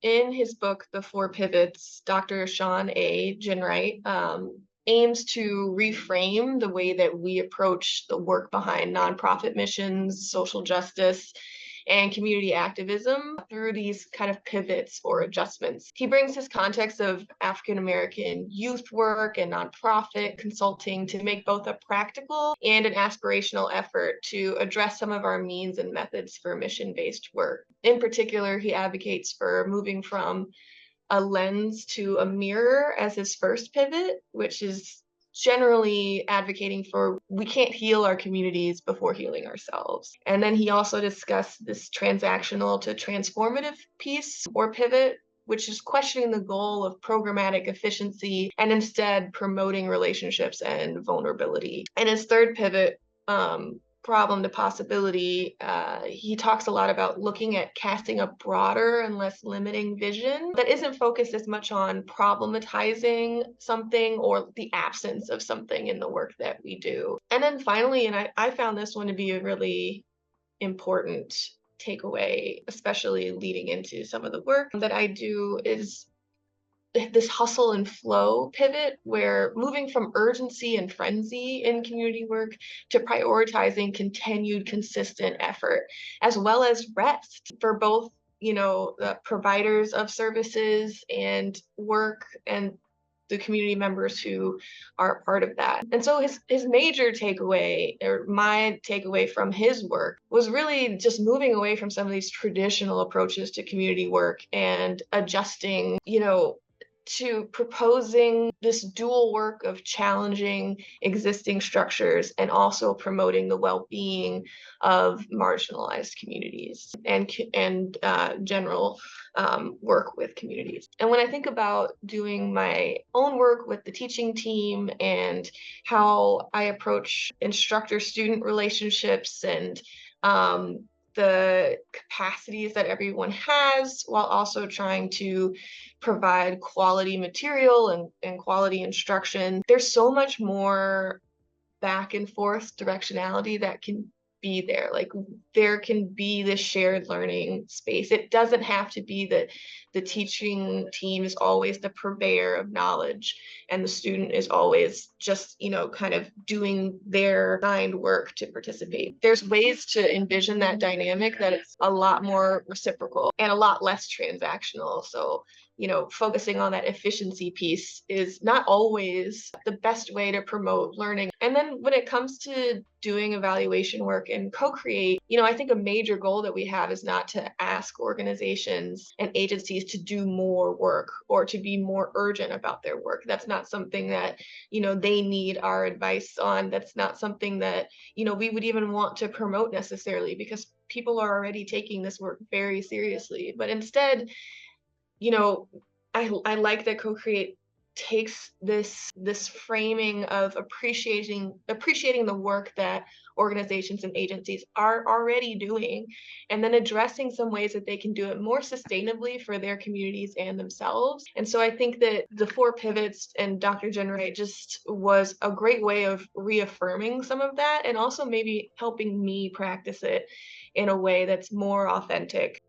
in his book, The Four Pivots, Dr. Shawn Ginwright aims to reframe the way that we approach the work behind nonprofit missions, social justice, and community activism through these kind of pivots or adjustments. He brings his context of African American youth work and nonprofit consulting to make both a practical and an aspirational effort to address some of our means and methods for mission-based work. In particular, he advocates for moving from a lens to a mirror as his first pivot, which is generally advocating for we can't heal our communities before healing ourselves. And then he also discussed this transactional to transformative piece or pivot, which is questioning the goal of programmatic efficiency and instead promoting relationships and vulnerability. And his third pivot, problem to possibility, he talks a lot about looking at casting a broader and less limiting vision that isn't focused as much on problematizing something or the absence of something in the work that we do. And then finally, and I found this one to be a really important takeaway, especially leading into some of the work that I do, is this hustle and flow pivot where moving from urgency and frenzy in community work to prioritizing continued consistent effort as well as rest for both the providers of services and work and the community members who are a part of that. And so his major takeaway, or my takeaway from his work, was really just moving away from some of these traditional approaches to community work and adjusting, to proposing this dual work of challenging existing structures and also promoting the well-being of marginalized communities and general work with communities. And when I think about doing my own work with the teaching team and how I approach instructor-student relationships and the capacities that everyone has, while also trying to provide quality material and quality instruction, there's so much more back and forth directionality that can be there. Like there can be this shared learning space. It doesn't have to be that the teaching team is always the purveyor of knowledge and the student is always just, kind of doing their assigned work to participate. There's ways to envision that dynamic that it's a lot more reciprocal and a lot less transactional. So focusing on that efficiency piece is not always the best way to promote learning. And then when it comes to doing evaluation work and co-create, I think a major goal that we have is not to ask organizations and agencies to do more work or to be more urgent about their work. That's not something that, they need our advice on. That's not something that, we would even want to promote necessarily because people are already taking this work very seriously. But instead, I like that co-create takes this framing of appreciating the work that organizations and agencies are already doing, and then addressing some ways that they can do it more sustainably for their communities and themselves. And so I think that the four pivots and Dr. Ginwright just was a great way of reaffirming some of that and also maybe helping me practice it in a way that's more authentic.